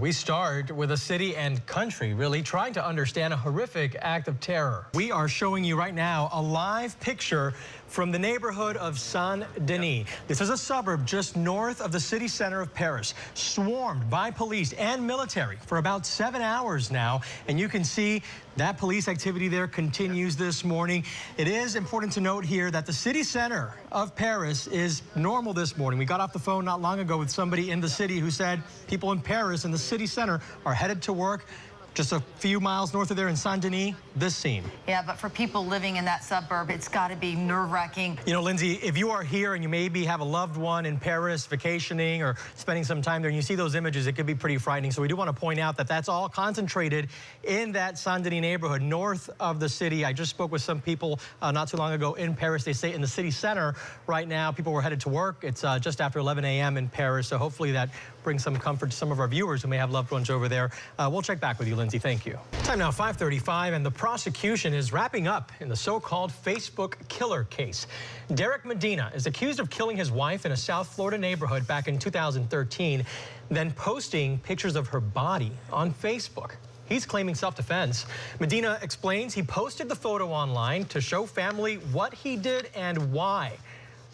We start with a city and country really trying to understand a horrific act of terror. We are showing you right now a live picture from the neighborhood of Saint-Denis. This is a suburb just north of the city center of Paris, swarmed by police and military for about 7 hours now. And you can see that police activity there continues this morning. It is important to note here that the city center of Paris is normal this morning. We got off the phone not long ago with somebody in the city who said people in Paris in the city center are headed to work. Just a few miles north of there in Saint-Denis, this scene. Yeah, but for people living in that suburb, it's got to be nerve-wracking. You know, Lindsay, if you are here and you maybe have a loved one in Paris vacationing or spending some time there and you see those images, it could be pretty frightening. So we do want to point out that that's all concentrated in that Saint-Denis neighborhood north of the city. I just spoke with some people not too long ago in Paris. They say in the city center right now, people were headed to work. It's just after 11 a.m. in Paris. So hopefully that brings some comfort to some of our viewers who may have loved ones over there. We'll check back with you, Lindsay. Thank you. Time now 5:35, and the prosecution is wrapping up in the so-called Facebook killer case. Derek Medina is accused of killing his wife in a South Florida neighborhood back in 2013, then posting pictures of her body on Facebook. He's claiming self-defense. Medina explains he posted the photo online to show family what he did and why.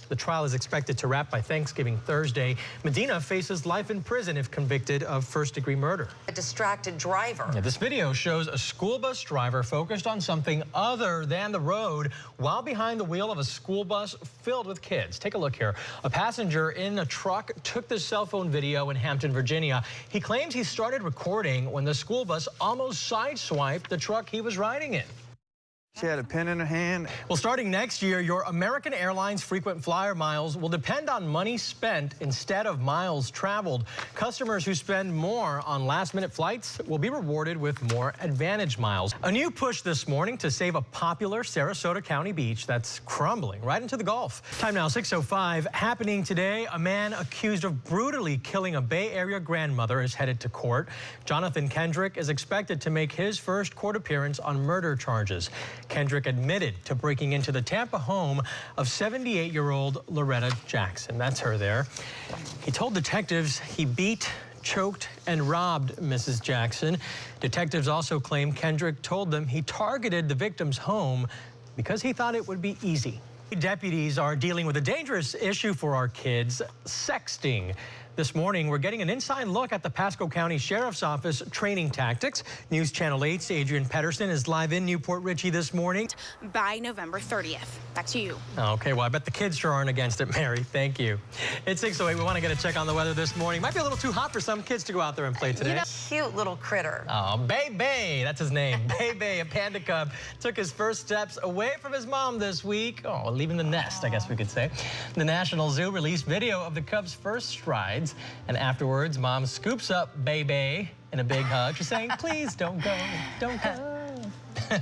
The trial is expected to wrap by Thanksgiving Thursday. Medina faces life in prison if convicted of first-degree murder. A distracted driver. Yeah, this video shows a school bus driver focused on something other than the road while behind the wheel of a school bus filled with kids. Take a look here. A passenger in a truck took this cell phone video in Hampton, Virginia. He claims he started recording when the school bus almost sideswiped the truck he was riding in. She had a pen in her hand. Well, starting next year, your American Airlines frequent flyer miles will depend on money spent instead of miles traveled. Customers who spend more on last-minute flights will be rewarded with more Advantage miles. A new push this morning to save a popular Sarasota County beach that's crumbling right into the Gulf. Time now 6:05. Happening today, a man accused of brutally killing a Bay Area grandmother is headed to court. Jonathan Kendrick is expected to make his first court appearance on murder charges. Kendrick admitted to breaking into the Tampa home of 78-year-old Loretta Jackson. That's her there. He told detectives he beat, choked, and robbed Mrs. Jackson. Detectives also claim Kendrick told them he targeted the victim's home because he thought it would be easy. Deputies are dealing with a dangerous issue for our kids, sexting. This morning, we're getting an inside look at the Pasco County Sheriff's Office training tactics. News Channel 8's Adrian Pedersen is live in Newport Richey this morning. By November 30th. Back to you. Okay, well, I bet the kids sure aren't against it, Mary. Thank you. It's 6:08. We want to get a check on the weather this morning. Might be a little too hot for some kids to go out there and play today. You know, cute little critter. Oh, Bay, that's his name. Bay, a panda cub, took his first steps away from his mom this week. Oh, leaving the nest, I guess we could say. The National Zoo released video of the cub's first strides, and afterwards, mom scoops up Bay in a big hug. She's saying, please don't go, don't go.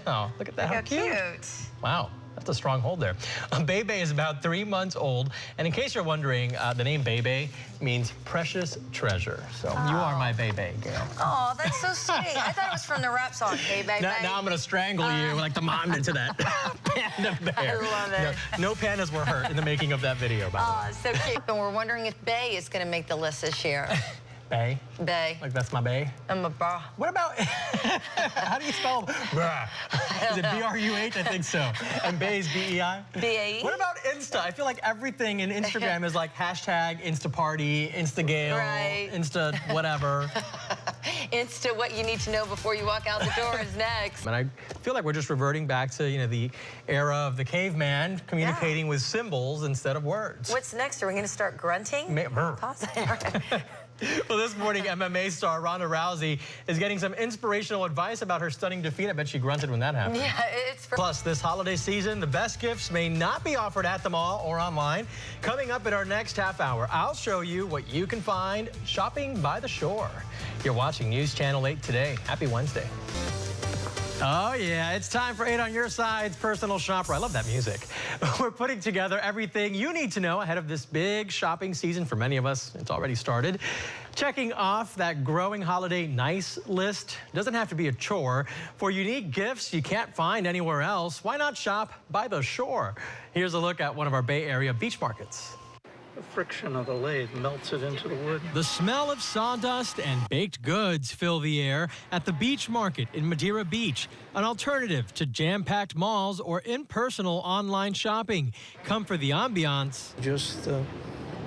Oh, look at that, how cute. Wow. That's a strong hold there. Bebe is about 3 months old. And in case you're wondering, the name Bebe means precious treasure. So you are my Bebe, girl. Oh, that's so sweet. I thought it was from the rap song, Hey Bebe. Now I'm going to strangle you like the mom did to that panda bear. I love it. No pandas were hurt in the making of that video, by the way. Oh, so cute. And we're wondering if Bay is going to make the list this year. Bay? Bay. Like that's my Bay? I'm a bra. What about, how do you spell brah? Is it B-R-U-H? I think so. And Bay is B-E-I? B-A-E. What about Insta? I feel like everything in Instagram is like hashtag Instaparty, Instagale, right. Insta whatever. Insta what you need to know before you walk out the door is next. And I feel like we're just reverting back to, you know, the era of the caveman communicating with symbols instead of words. What's next? Are we going to start grunting? Well, this morning, MMA star Ronda Rousey is getting some inspirational advice about her stunning defeat. I bet she grunted when that happened. Yeah, it's for... Plus, this holiday season, the best gifts may not be offered at the mall or online. Coming up in our next half hour, I'll show you what you can find shopping by the shore. You're watching News Channel 8 today. Happy Wednesday. Oh, yeah, it's time for 8 on Your Side's Personal Shopper. I love that music. We're putting together everything you need to know ahead of this big shopping season. For many of us, it's already started. Checking off that growing holiday nice list doesn't have to be a chore. For unique gifts you can't find anywhere else, why not shop by the shore? Here's a look at one of our Bay Area beach markets. The friction of the lathe melts it into the wood. The smell of sawdust and baked goods fill the air at the Beach Market in Madeira Beach, an alternative to jam-packed malls or impersonal online shopping. Come for the ambiance. Just the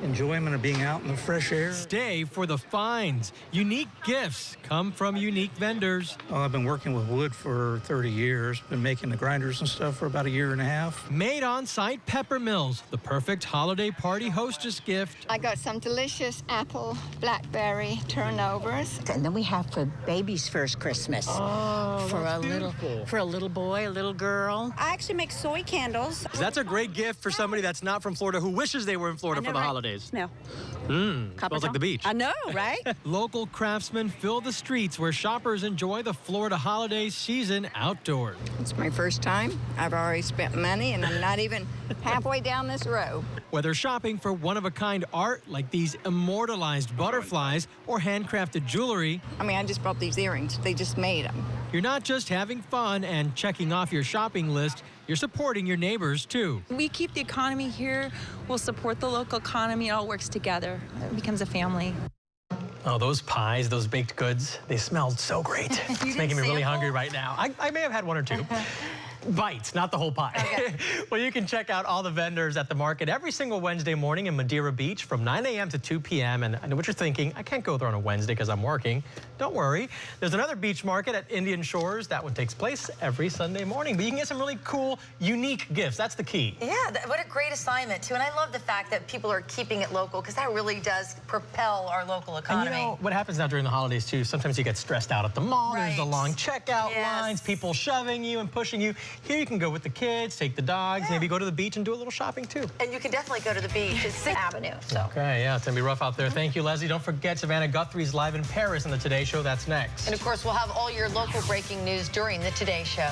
enjoyment of being out in the fresh air. Stay for the finds. Unique gifts come from unique vendors. Well, I've been working with wood for 30 years. Been making the grinders and stuff for about a year and a half. Made on-site pepper mills, the perfect holiday party hostess gift. I got some delicious apple, blackberry turnovers. And then we have for baby's first Christmas. Oh, for a little boy, a little girl. I actually make soy candles. That's a great gift for somebody that's not from Florida who wishes they were in Florida for the holidays. No. Smells like the beach. I know, right? Local craftsmen fill the streets where shoppers enjoy the Florida holiday season outdoors. It's my first time. I've already spent money, and I'm not even halfway down this row. Whether shopping for one-of-a-kind art like these immortalized butterflies or handcrafted jewelry, I mean, I just bought these earrings. They just made them. you're not just having fun and checking off your shopping list, you're supporting your neighbors too. We keep the economy here. We'll support the local economy. It all works together. It becomes a family. Oh, those pies, those baked goods, they smelled so great. It's making me really hungry right now. I may have had one or two. Bites, not the whole pie. Okay. Well, you can check out all the vendors at the market every single Wednesday morning in Madeira Beach from 9 a.m. to 2 p.m. And I know what you're thinking. I can't go there on a Wednesday because I'm working. Don't worry. There's another beach market at Indian Shores. That one takes place every Sunday morning. But you can get some really cool, unique gifts. That's the key. Yeah, what a great assignment, too. And I love the fact that people are keeping it local because that really does propel our local economy. And you know, what happens now during the holidays, too, sometimes you get stressed out at the mall. Right. There's the long checkout Yes. lines, people shoving you and pushing you. Here you can go with the kids, take the dogs, maybe go to the beach and do a little shopping, too. And you can definitely go to the beach. It's 6th Avenue, so. Okay, yeah, it's going to be rough out there. Thank you, Leslie. Don't forget Savannah Guthrie's live in Paris on the Today Show. That's next. And, of course, we'll have all your local breaking news during the Today Show.